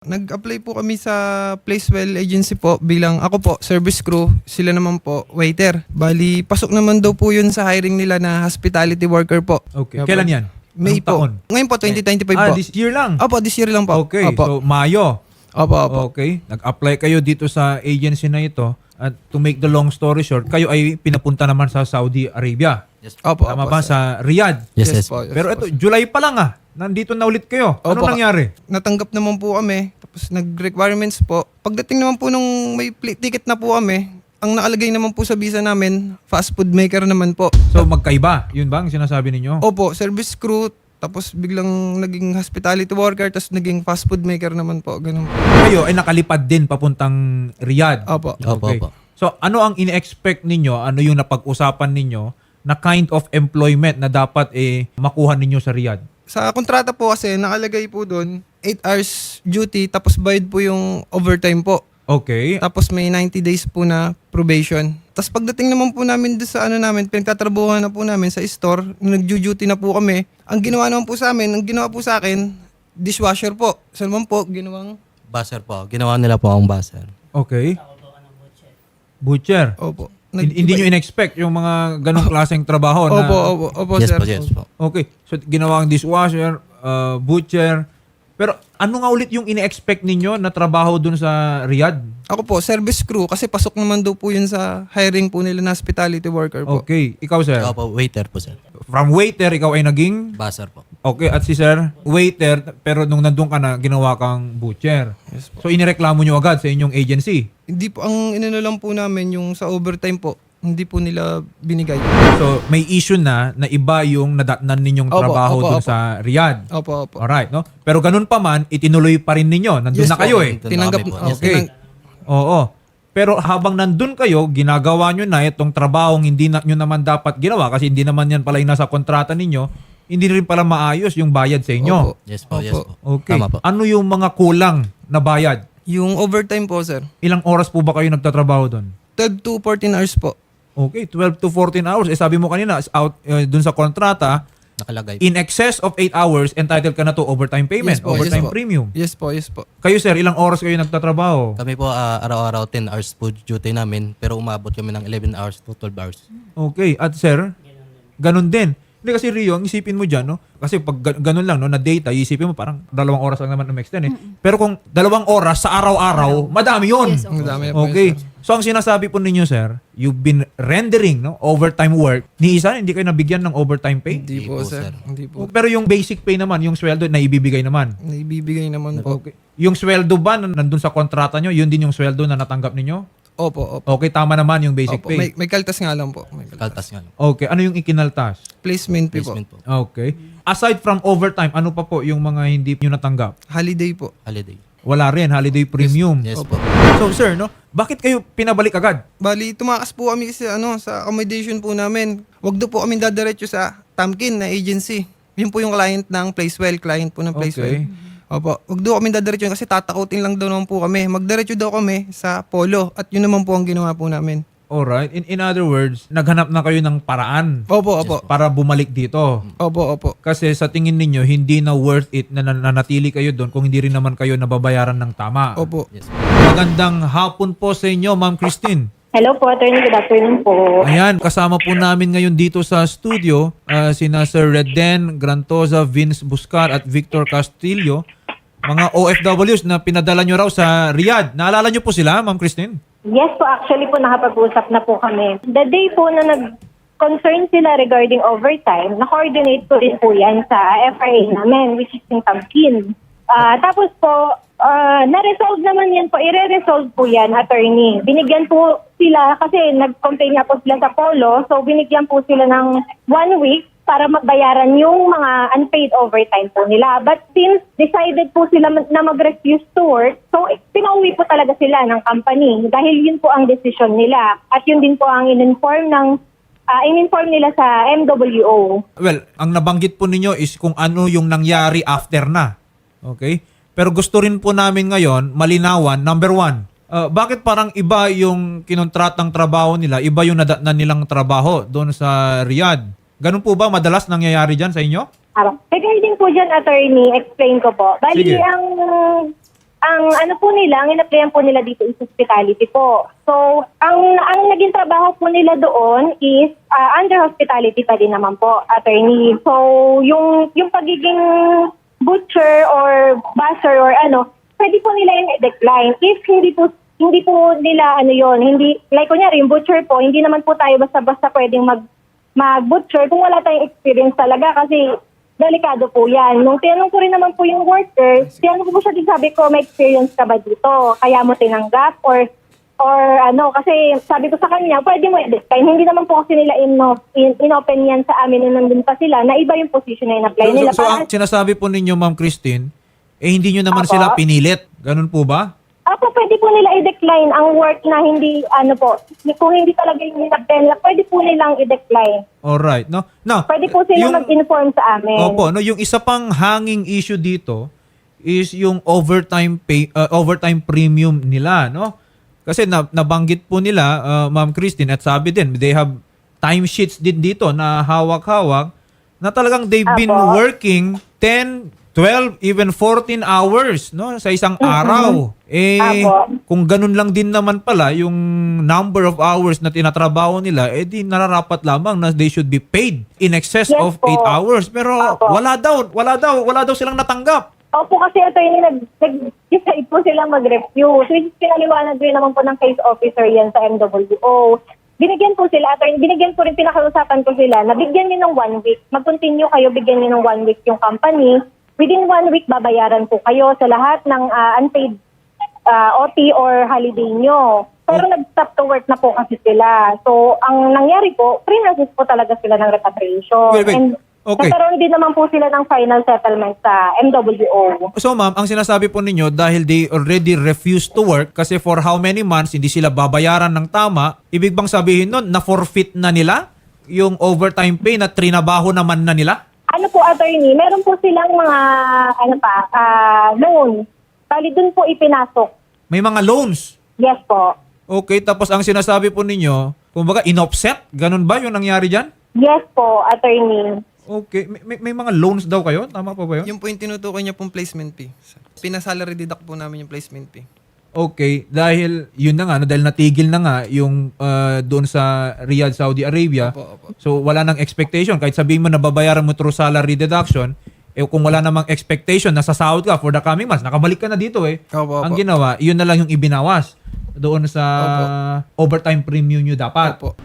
Nag-apply po kami sa Placewell Agency po bilang ako po, service crew. Sila naman po, waiter. Bali, pasok naman daw po yun sa hiring nila na hospitality worker po. Okay. Kaya Kailan po, yan? May Anong po. taon? Ngayon po, 2025 po. This year lang? Opo, this year lang po. Okay. Opo. So, Mayo. Opo. Okay. Nag-apply kayo dito sa agency na ito. At to make the long story short, kayo ay pinapunta naman sa Saudi Arabia. Opo, Tama opo, ba? sir. Sa Riyadh. Yes. po. Yes Pero po, ito, July pa lang nandito na ulit kayo. Anong Opo. nangyari? Natanggap naman po kami. Tapos nag-requirements po. Pagdating naman po nung may ticket na po kami, ang nakalagay naman po sa visa namin, fast food maker naman po. So, magkaiba. Yun ba ang sinasabi ninyo? Opo, service crew. Tapos biglang naging hospitality worker, tapos naging fast food maker naman po. Ganun po. Kayo ay nakalipad din papuntang Riyadh. Opo. Opo. So, ano ang ine-expect ninyo? Ano yung napag-usapan ninyo na kind of employment na dapat makuha ninyo sa Riyadh? Sa kontrata po kasi, nakalagay po doon, 8 hours duty, tapos bayad po yung overtime po. Okay. Tapos may 90 days po na probation. Tapos pagdating naman po namin doon sa pinagtatrabuhan na po namin sa store, nag-duty na po kami. Ang ginawa naman po sa amin, ang ginawa po sa akin, dishwasher po. So naman po, ginawang... Buzzer po. Ginawa nila po akong buzzer. Okay. Butcher. Opo. Hindi nyo in-expect yung mga ganong klaseng trabaho na... Opo, Yes sir. po, yes po. Okay. So, ginawang dishwasher, butcher. Pero ano nga ulit yung ine-expect ninyo na trabaho dun sa Riyadh? Ako po, service crew, kasi pasok naman daw po yun sa hiring po nila na hospitality worker po. Okay. Ikaw, sir? Opo, waiter po, sir. From waiter, ikaw ay naging... Buzzer po. Okay. At si sir, waiter, pero nung nandun ka na, ginawa kang butcher. Yes po. So, inireklamo nyo agad sa inyong agency. Hindi po, ang inano lang po namin yung sa overtime po, hindi po nila binigay. So, may issue na iba yung nadatnan ninyong Opo, trabaho opo, dun opo. sa Riyadh. Opo. Alright, no? Pero ganun pa man, itinuloy pa rin ninyo. Nandun Yes na po. kayo eh. Nandun na Tinanggap kami po. po. Yes, Okay. Oo. Pero habang nandun kayo, ginagawa nyo na itong trabahong hindi nyo naman dapat ginawa kasi hindi naman yan pala yung nasa kontrata ninyo, hindi rin pala maayos yung bayad sa inyo. Opo. Yes po, Opo. yes po. Okay. Tama po. Ano yung mga kulang na bayad? Yung overtime po, sir. Ilang oras po ba kayo nagtatrabaho doon? 12 to 14 hours po. Okay, 12 to 14 hours. Sabi mo kanina, out dun sa kontrata, Nakalagay po. in excess of 8 hours, entitled ka na to overtime payment, Yes po, overtime yes po. premium. Yes po. Kayo sir, ilang oras kayo nagtatrabaho? Kami po araw-araw 10 hours po duty namin pero umabot kami ng 11 hours to 12 hours. Okay, at sir, ganun din. Hindi kasi Rio, ang isipin mo dyan, no? Kasi pag ganun lang, no, na data, isipin mo parang 2 oras lang naman na-extend eh. Pero kung 2 oras sa araw-araw, madami yun. Yes, Ang dami na po Okay. yun, sir. So ang sinasabi po ninyo, sir, you've been rendering overtime work. Ni isa, hindi kayo nabigyan ng overtime pay? Hindi po, po, sir. sir. Hindi po. Pero yung basic pay naman, yung sweldo na ibibigay naman. Naibibigay naman po. Okay. Yung sweldo ba na nandun sa kontrata nyo, yun din yung sweldo na natanggap ninyo? Opo. Okay, tama naman yung basic Opo. pay. May kaltas nga lang po. May kaltas. Kaltas nga lang. Okay, ano yung ikinaltas? Placement fee po. Placement po. Okay. Aside from overtime, ano pa po yung mga hindi nyo natanggap? Holiday po. Holiday. Wala rin, holiday premium. Yes Opo. po. So sir, no, bakit kayo pinabalik agad? Bali, tumakas po kami sa accommodation po namin. Wag daw po kami dadiretso sa Tamkin na agency. Yun po yung client ng Placewell. Client po ng Placewell. Okay. Opo. Wag daw kami dadiretso kasi tatakutin lang daw naman po kami. Magdiretso daw kami sa Polo. At yun naman po ang ginawa po namin. Alright. In other words, naghanap na kayo ng paraan Opo. para bumalik dito. Opo. Kasi sa tingin ninyo, hindi na worth it na nanatili kayo doon kung hindi rin naman kayo nababayaran ng tama. Opo. Yes po. Magandang hapon po sa inyo, Ma'am Christine. Hello po, attorney. Good afternoon po. Ayan, kasama po namin ngayon dito sa studio sina Sir Redden Grantosa, Vince Buscar at Victor Castillo, mga OFWs na pinadala nyo raw sa Riyadh. Naalala nyo po sila, Ma'am Christine? Yes po, actually po nakapag-usap na po kami. The day po na nag-concern sila regarding overtime, na-coordinate ko din po yan sa FRA namin, which is in Tamkin. Tapos po, na-resolve naman yan po, i-resolve po yan, attorney. Binigyan po sila, kasi nag-complain nga po sila sa Polo, so binigyan po sila ng 1 week para magbayaran yung mga unpaid overtime po nila. But since decided po sila na mag-refuse to work, so pinauwi po talaga sila ng company dahil yun po ang decision nila. At yun din po ang in-inform nila sa MWO. Well, ang nabanggit po ninyo is kung ano yung nangyari after na. Okay? Pero gusto rin po namin ngayon malinawan, number 1, bakit parang iba yung kinontratang trabaho nila, iba yung nadatnan nilang trabaho doon sa Riyadh? Ganun po ba madalas nangyayari dyan sa inyo? Regarding po dyan, attorney, explain ko po. Bali, Sige. ang ang ano po nila, ang in-applyan po nila dito is hospitality po. So, ang naging trabaho po nila doon is under hospitality pa din naman po, attorney. So, yung pagiging butcher or busser or ano, pwede po nila yung i-decline. If hindi po nila ano yon, hindi, like kunyari yung butcher po, hindi naman po tayo basta-basta pwedeng mag-butcher kung wala tayong experience talaga kasi delikado po yan. Nung tinanong ko rin naman po yung worker, tinanong ko po siya, sabi ko, may experience ka ba dito? Kaya mo tinanggap? Or ano, kasi sabi ko sa kanya, pwede mo i-decline. Hindi naman po kasi nila in-open yan sa amin nung nandun pa sila na iba yung position na in-apply nila. So ang sinasabi po ninyo, Ma'am Christine, hindi nyo naman Apo. sila pinilit. Ganun po ba? Apo, pwede po nila i-decline ang work na hindi, ano po, kung hindi talaga yung in-apply nila, pwede po nilang i-decline. Alright. No? Now, Pwede po sila mag-inform sa amin. Opo, no, yung isa pang hanging issue dito is yung overtime premium nila, no? Kasi nabanggit po nila, Ma'am Christine, at sabi din, they have timesheets din dito na hawak-hawak na talagang they've been Apo. working 10, 12, even 14 hours, no, sa isang araw. Apo. Kung ganun lang din naman pala yung number of hours na tinatrabaho nila, di nararapat lamang na they should be paid in excess Yes of po. 8 hours. Pero Apo. wala daw silang natanggap. Opo, kasi ito yung nag-decide po silang mag-refuse. Which is pinaliwanag rin naman po ng case officer yan sa MWO. Binigyan po sila, binigyan po rin, pinakausapan ko sila, na bigyan nyo ng 1 week. Mag-continue kayo, bigyan nyo ng 1 week yung company. Within 1 week, babayaran po kayo sa lahat ng unpaid OT or holiday nyo. Pero nag-stop to work na po kasi sila. So, ang nangyari po, pre-resist po talaga sila ng repatriation. Wait. And Okay. nagkaroon din naman po sila ng final settlement sa MWO. So ma'am, ang sinasabi po ninyo dahil they already refused to work kasi for how many months hindi sila babayaran ng tama, ibig bang sabihin nun na forfeit na nila yung overtime pay na trinabaho naman na nila? Ano po, attorney, meron po silang mga, loan. Bali, dun po ipinasok. May mga loans. Yes po. Okay, tapos ang sinasabi po ninyo, kumbaga in-offset? Ganun ba yung nangyari dyan? Yes po, attorney. Okay, may mga loans daw kayo? Tama pa ba yun? Yung po yung tinutukoy niya pong placement fee. Pinasalary deduct po namin yung placement fee. Okay, dahil yun na nga, no, dahil natigil na nga yung doon sa Riyadh, Saudi Arabia. Opo. So wala nang expectation. Kahit sabihin mo na babayaran mo through salary deduction, kung wala namang expectation na sasahod ka for the coming months, nakabalik ka na dito Opo. Ang ginawa, yun na lang yung ibinawas doon sa overtime premium nyo dapat. Opo.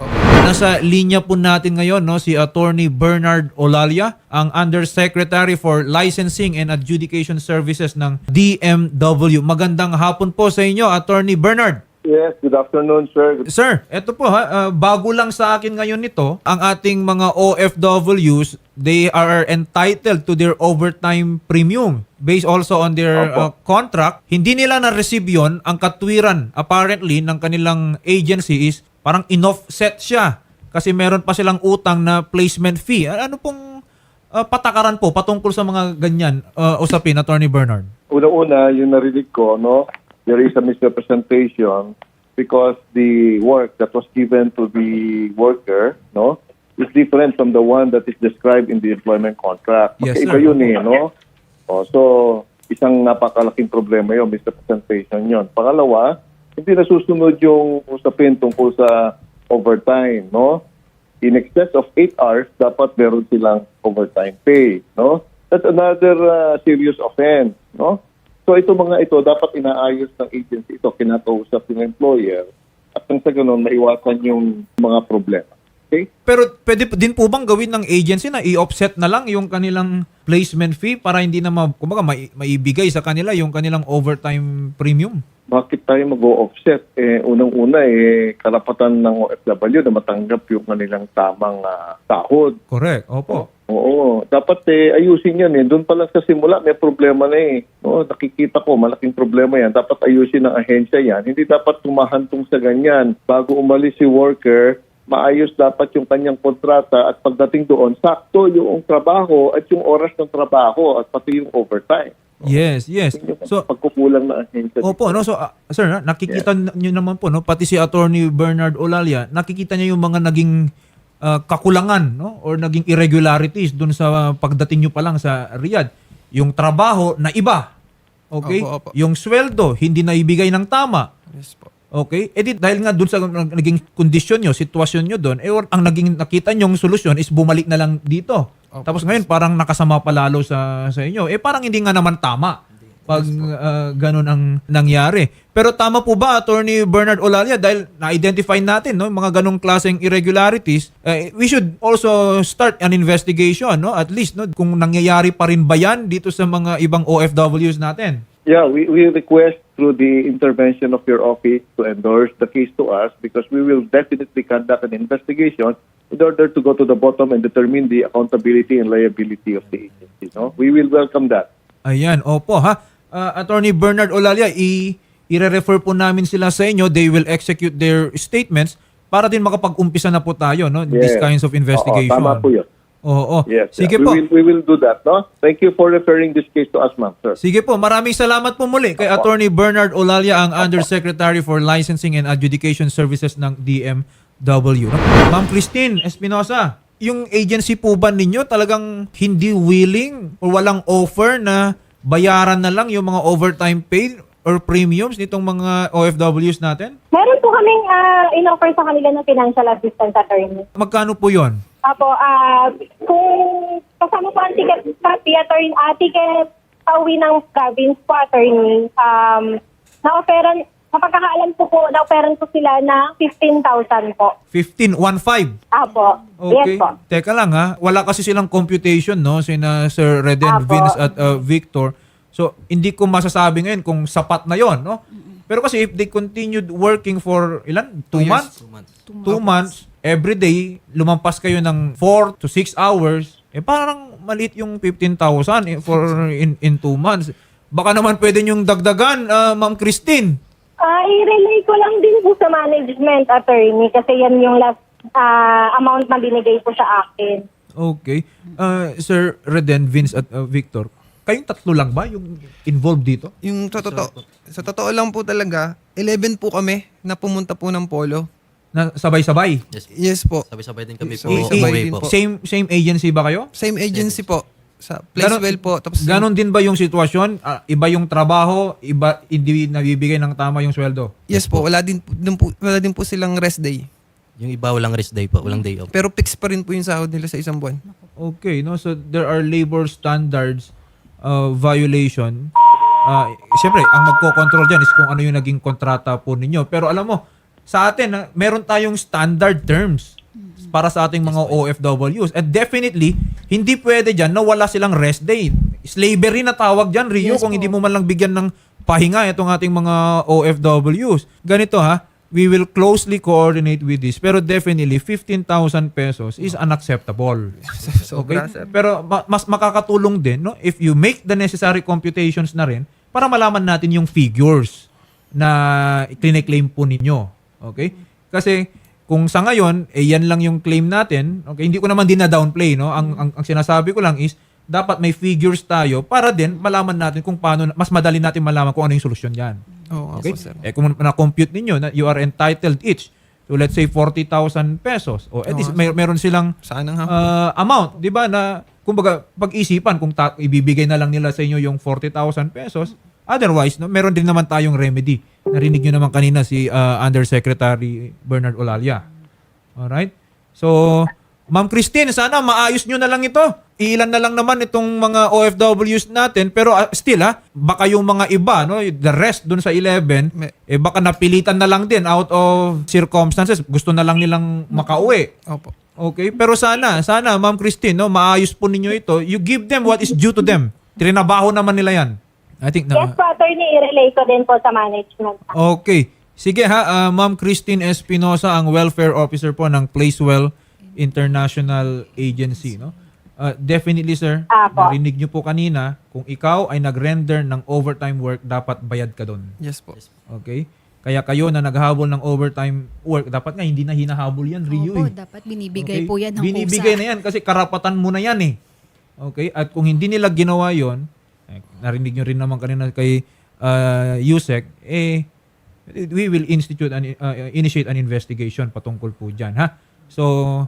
Nasa linya po natin ngayon si Attorney Bernard Olalia, ang Undersecretary for Licensing and Adjudication Services ng DMW. Magandang hapon po sa inyo, Attorney Bernard. Yes, good afternoon, sir. Sir, eto po bago lang sa akin ngayon nito, ang ating mga OFWs, they are entitled to their overtime premium based also on their contract. Hindi nila na-receive yun. Ang katwiran apparently ng kanilang agency is parang in-offset siya kasi meron pa silang utang na placement fee. Ano pong patakaran po patungkol sa mga ganyan usapin, Attorney Bernard? Una-una, yung narinig ko, there is a misrepresentation because the work that was given to the worker, is different from the one that is described in the employment contract. Yes, Magkaiba sir. yun so, isang napakalaking problema yun, misrepresentation yun. Pangalawa, hindi nasusunod yung usapin tungkol sa overtime, In excess of 8 hours, dapat meron silang overtime pay, That's another serious offense, So ito dapat inaayos ng agency ito, kinakausap ng employer at nang sa ganun maiwasan yung mga problema. Okay? Pero pwede din po bang gawin ng agency na i-offset na lang yung kanilang placement fee para hindi na maibigay sa kanila yung kanilang overtime premium? Bakit tayo mag-o-offset? Unang-una, karapatan ng OFW na matanggap yung kanilang tamang sahod. Correct. Opo. Oo. Dapat ayusin yan. Doon pa lang sa simula, may problema na nakikita ko, malaking problema yan. Dapat ayusin ng ahensya yan. Hindi dapat tumahantong sa ganyan. Bago umalis si worker, maayos dapat yung kanyang kontrata at pagdating doon, sakto yung trabaho at yung oras ng trabaho at pati yung overtime. Yes. So, Pagkukulang na ahensya. opo, so sir, nakikita niyo naman po, pati si Attorney Bernard Olalia, nakikita niya yung mga naging kakulangan, or naging irregularities doon sa pagdating niyo pa lang sa Riyadh. Yung trabaho na iba. Okay? Opo, opo. Yung sweldo, hindi naibigay ng tama. Yes po. Okay? Eh di, dahil nga dun sa naging kondisyon nyo, sitwasyon nyo dun, ang naging nakita nyong solusyon is bumalik na lang dito. Opo. Tapos ngayon, parang nakasama palalo sa inyo. Eh parang hindi nga naman tama pag ganun ang nangyari. Pero tama po ba, Attorney Bernard Olalia, dahil na-identify natin no, mga ganung klaseng irregularities, we should also start an investigation, no? At least, no, kung nangyayari pa rin ba yan dito sa mga ibang OFWs natin. Yeah, we request through the intervention of your office to endorse the case to us because we will definitely conduct an investigation in order to go to the bottom and determine the accountability and liability of the agency. No? We will welcome that. Ayan, opo ha. Attorney Bernard Olalia, i-refer po namin sila sa inyo. They will execute their statements para din makapag-umpisa na po tayo, no? These Yes. kinds of investigation. Oo, tama po yun. Oo. Yes. Sige yeah. po. We will do that. No? Thank you for referring this case to us, ma'am, sir. Sige po, maraming salamat po muli kay Attorney Bernard Olalia, ang Undersecretary for Licensing and Adjudication Services ng DMW. Ma'am Christine Espinosa, yung agency po ba ninyo talagang hindi willing o walang offer na bayaran na lang yung mga overtime pay or premiums nitong mga OFWs natin? Meron po kaming in-offer sa kanila ng financial assistance, attorney. Magkano po yon? Apo, kung kasama po ang ticket copy, attorney, ticket pauwi ng province po, attorney, na-offeran, sa pagkakaalam ko po, na-offeran po sila na 15,000 po. 15. Apo, Okay. yes po. Teka lang ha. Wala kasi silang computation, no? Sina Sir Reden, Apo. Vince at Victor. So, hindi ko masasabi ngayon kung sapat na yon, no? Pero kasi if they continued working for ilan? 2 years. months? 2 months. Every day, lumampas kayo ng 4 to 6 hours. Eh parang maliit yung 15,000 in 2 months. Baka naman pwede nyong dagdagan, Ma'am Christine. I-relay ko lang din po sa management, attorney, kasi yan yung last amount na binigay po sa akin. Okay. Sir Reden, Vince at Victor, kayong tatlo lang ba yung involved dito? Yung sa totoo lang po talaga, 11 po kami na pumunta po ng polo. Na sabay-sabay? Yes. Yes po. Sabay-sabay din kami po. Sabay-sabay Umuwi din po. po. Same agency ba kayo? Same agency po. Sa Placewell po. Tapos Ganon din ba yung sitwasyon? Iba yung trabaho, iba hindi nabibigay ng tama yung sweldo? yes po, wala din po silang rest day. Yung iba walang rest day po, walang day off. Pero fix pa rin po yung sahod nila sa isang buwan. Okay, no? So there are labor standards violation. Siyempre, ang magko-control dyan is kung ano yung naging kontrata po ninyo. Pero alam mo, sa atin, meron tayong standard terms para sa ating mga OFWs. And definitely, hindi pwede dyan na wala silang rest day. Slavery na tawag dyan, Rio, kung hindi mo man lang bigyan ng pahinga itong ating mga OFWs. Ganito ha, we will closely coordinate with this. Pero definitely, 15,000 pesos is unacceptable. Sobra, Okay? Pero mas makakatulong din no if you make the necessary computations na rin para malaman natin yung figures na claim po ninyo. Okay? Kasi kung sa ngayon yan lang yung claim natin, okay, hindi ko naman din na downplay no. Ang sinasabi ko lang is dapat may figures tayo para din malaman natin kung paano mas madali natin malaman kung ano yung solusyon diyan. Oo, Okay? po, sir. Kung na-compute ninyo na you are entitled each to let's say 40,000 pesos o at least meron silang Saan ang amount, 'di ba, na kumbaga pag-isipan kung ibibigay na lang nila sa inyo yung 40,000 pesos. Otherwise, no, meron din naman tayong remedy. Narinig niyo naman kanina si Undersecretary Bernard Olalia. Alright? So, Ma'am Christine, sana maayos nyo na lang ito. Ilan na lang naman itong mga OFWs natin. Pero still baka yung mga iba, no, the rest dun sa 11, baka napilitan na lang din out of circumstances. Gusto na lang nilang makauwi. Opo. Okay? Pero sana, Ma'am Christine, no, maayos po ninyo ito. You give them what is due to them. Trinabaho naman nila yan. I think Yes po, attorney, i-relay ko din po sa management. Okay. Sige Ma'am Christine Espinosa, ang welfare officer po ng Placewell International Agency, no? Definitely, sir. Apo. Narinig nyo po kanina, kung ikaw ay nag-render ng overtime work, dapat bayad ka doon. Yes po. Okay? Kaya kayo na naghahabol ng overtime work, dapat nga hindi na hinahabol yan, Rio. Opo, dapat binibigay Okay? po yan ng Binibigay kusa. na yan kasi karapatan mo na yan eh. Okay? At kung hindi nila ginawa yon, narinig nyo rin naman kanina kay Yusek, we will initiate an investigation patungkol po dyan, ha? So,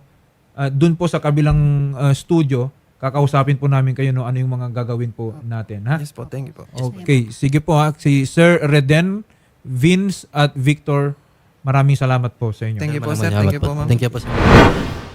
dun po sa kabilang studio, kakausapin po namin kayo no ano yung mga gagawin po natin, ha? Yes po, thank you po. Okay, sige po ha. Si Sir Reden, Vince at Victor, maraming salamat po sa inyo. Thank you po, Maraming sir. salamat Thank you po, ma'am. Thank you po, sir.